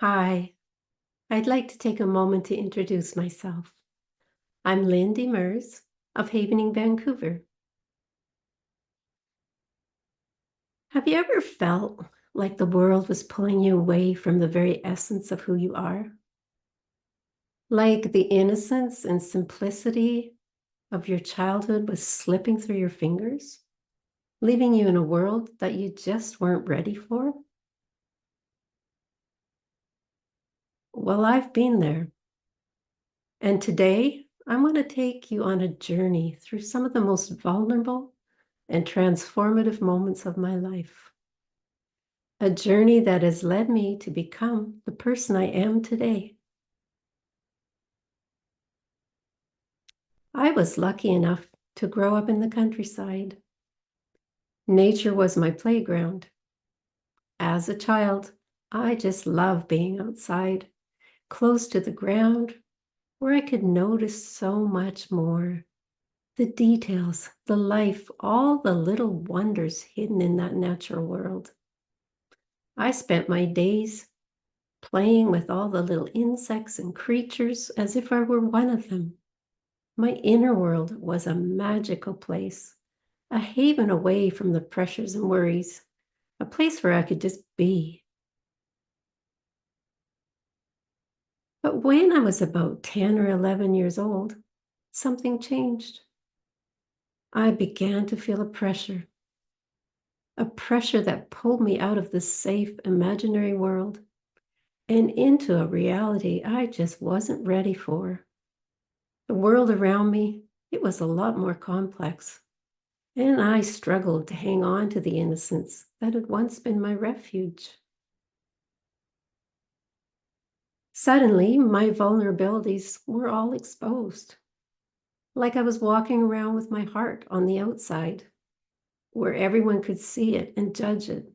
Hi, I'd like to take a moment to introduce myself. I'm Lynn Demers of Havening, Vancouver. Have you ever felt like the world was pulling you away from the very essence of who you are? Like the innocence and simplicity of your childhood was slipping through your fingers, leaving you in a world that you just weren't ready for? Well, I've been there. And today, I want to take you on a journey through some of the most vulnerable and transformative moments of my life. A journey that has led me to become the person I am today. I was lucky enough to grow up in the countryside. Nature was my playground. As a child, I just loved being outside, close to the ground, where I could notice so much more. The details, the life, all the little wonders hidden in that natural world. I spent my days playing with all the little insects and creatures as if I were one of them. My inner world was a magical place, a haven away from the pressures and worries, a place where I could just be. But when I was about 10 or 11 years old, something changed. I began to feel a pressure that pulled me out of this safe, imaginary world and into a reality I just wasn't ready for. The world around me, it was a lot more complex, and I struggled to hang on to the innocence that had once been my refuge. Suddenly, my vulnerabilities were all exposed, like I was walking around with my heart on the outside, where everyone could see it and judge it.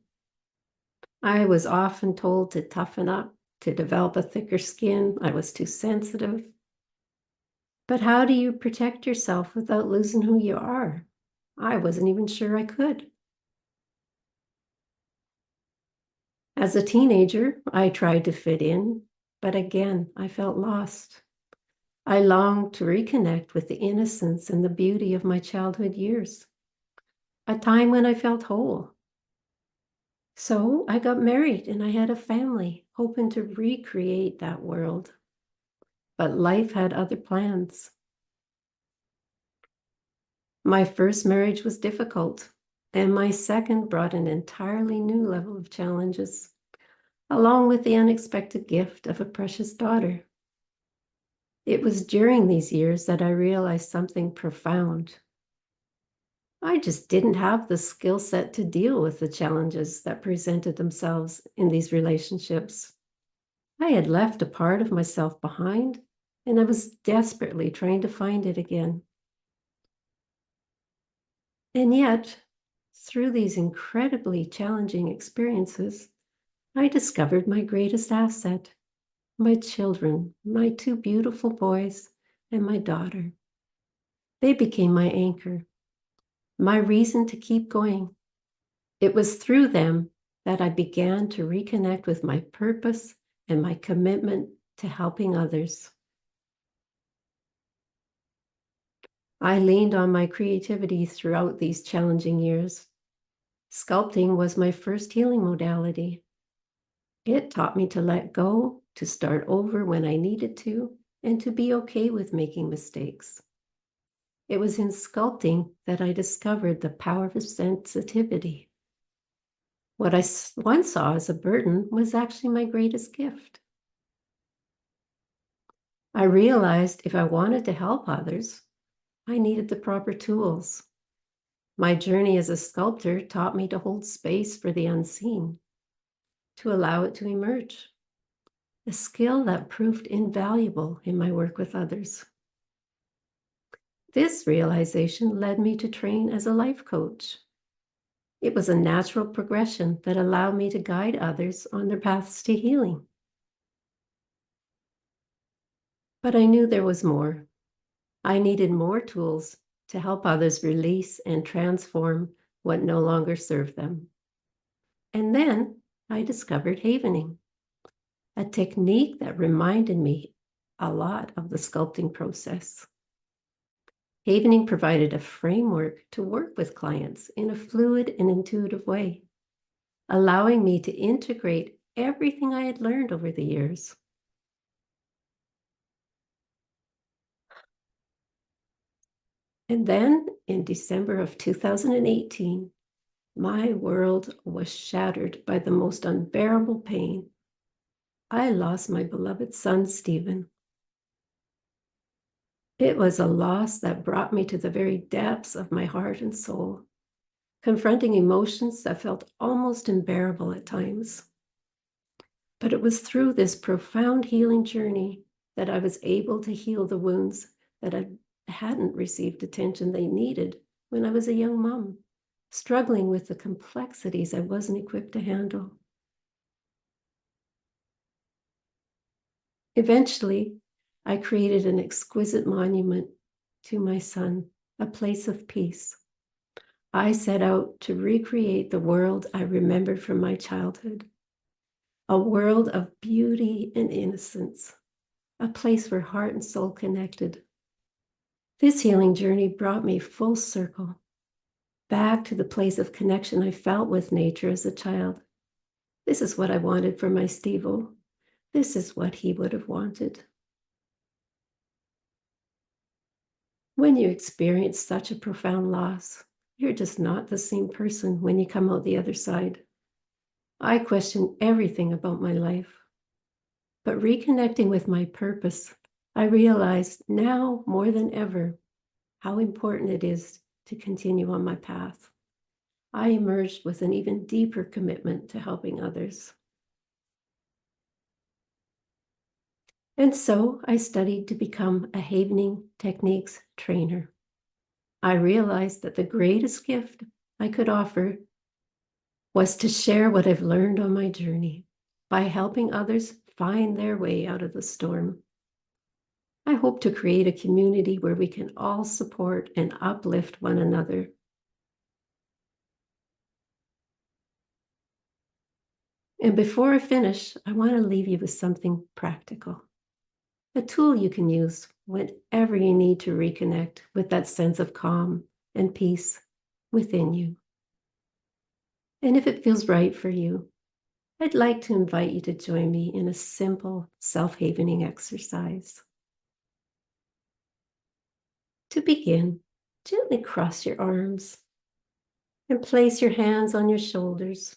I was often told to toughen up, to develop a thicker skin. I was too sensitive. But how do you protect yourself without losing who you are? I wasn't even sure I could. As a teenager, I tried to fit in, but again, I felt lost. I longed to reconnect with the innocence and the beauty of my childhood years, a time when I felt whole. So I got married and I had a family, hoping to recreate that world. But life had other plans. My first marriage was difficult, and my second brought an entirely new level of challenges, along with the unexpected gift of a precious daughter. It was during these years that I realized something profound. I just didn't have the skill set to deal with the challenges that presented themselves in these relationships. I had left a part of myself behind, and I was desperately trying to find it again. And yet, through these incredibly challenging experiences, I discovered my greatest asset, my children, my two beautiful boys, and my daughter. They became my anchor, my reason to keep going. It was through them that I began to reconnect with my purpose and my commitment to helping others. I leaned on my creativity throughout these challenging years. Sculpting was my first healing modality. It taught me to let go, to start over when I needed to, and to be okay with making mistakes. It was in sculpting that I discovered the power of sensitivity. What I once saw as a burden was actually my greatest gift. I realized if I wanted to help others, I needed the proper tools. My journey as a sculptor taught me to hold space for the unseen, to allow it to emerge, a skill that proved invaluable in my work with others. This realization led me to train as a life coach. It was a natural progression that allowed me to guide others on their paths to healing. But I knew there was more. I needed more tools to help others release and transform what no longer served them. And then I discovered havening. a technique that reminded me a lot of the sculpting process. Havening provided a framework to work with clients in a fluid and intuitive way, allowing me to integrate everything I had learned over the years. And then in December of 2018, my world was shattered by the most unbearable pain. I lost my beloved son, Stephen. It was a loss that brought me to the very depths of my heart and soul, confronting emotions that felt almost unbearable at times. But it was through this profound healing journey that I was able to heal the wounds that I hadn't received attention they needed when I was a young mom, struggling with the complexities I wasn't equipped to handle. Eventually, I created an exquisite monument to my son, a place of peace. I set out to recreate the world I remembered from my childhood, a world of beauty and innocence, a place where heart and soul connected. This healing journey brought me full circle, back to the place of connection I felt with nature as a child. This is what I wanted for my Steve-O. This is what he would have wanted. When you experience such a profound loss, you're just not the same person when you come out the other side. I questioned everything about my life. But reconnecting with my purpose, I realized now more than ever how important it is to continue on my path. I emerged with an even deeper commitment to helping others. And so I studied to become a Havening Techniques trainer. I realized that the greatest gift I could offer was to share what I've learned on my journey by helping others find their way out of the storm. I hope to create a community where we can all support and uplift one another. And before I finish, I want to leave you with something practical, a tool you can use whenever you need to reconnect with that sense of calm and peace within you. And if it feels right for you, I'd like to invite you to join me in a simple self-havening exercise. To begin, gently cross your arms and place your hands on your shoulders.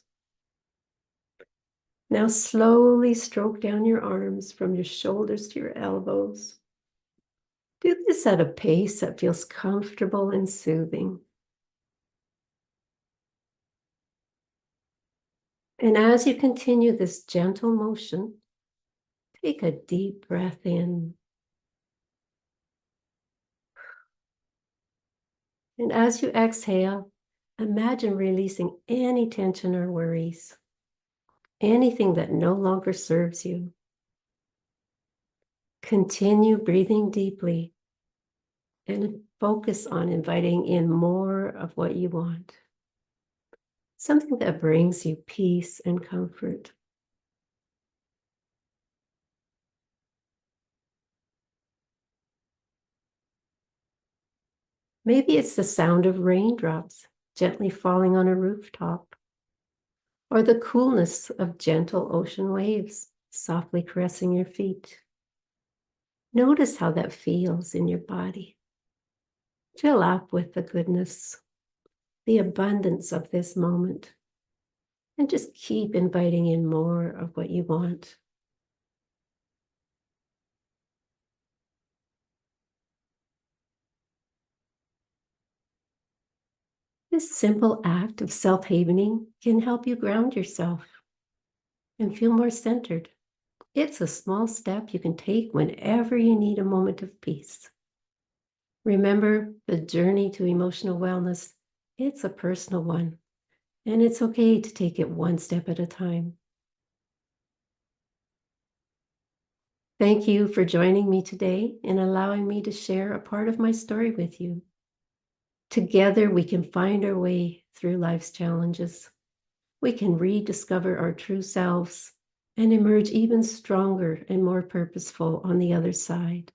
Now slowly stroke down your arms from your shoulders to your elbows. Do this at a pace that feels comfortable and soothing. And as you continue this gentle motion, take a deep breath in. And as you exhale, imagine releasing any tension or worries, anything that no longer serves you. Continue breathing deeply and focus on inviting in more of what you want, something that brings you peace and comfort. Maybe it's the sound of raindrops gently falling on a rooftop, or the coolness of gentle ocean waves softly caressing your feet. Notice how that feels in your body. Fill up with the goodness, the abundance of this moment, and just keep inviting in more of what you want. This simple act of self-havening can help you ground yourself and feel more centered. It's a small step you can take whenever you need a moment of peace. Remember, the journey to emotional wellness, it's a personal one, and it's okay to take it one step at a time. Thank you for joining me today and allowing me to share a part of my story with you. Together, we can find our way through life's challenges. We can rediscover our true selves and emerge even stronger and more purposeful on the other side.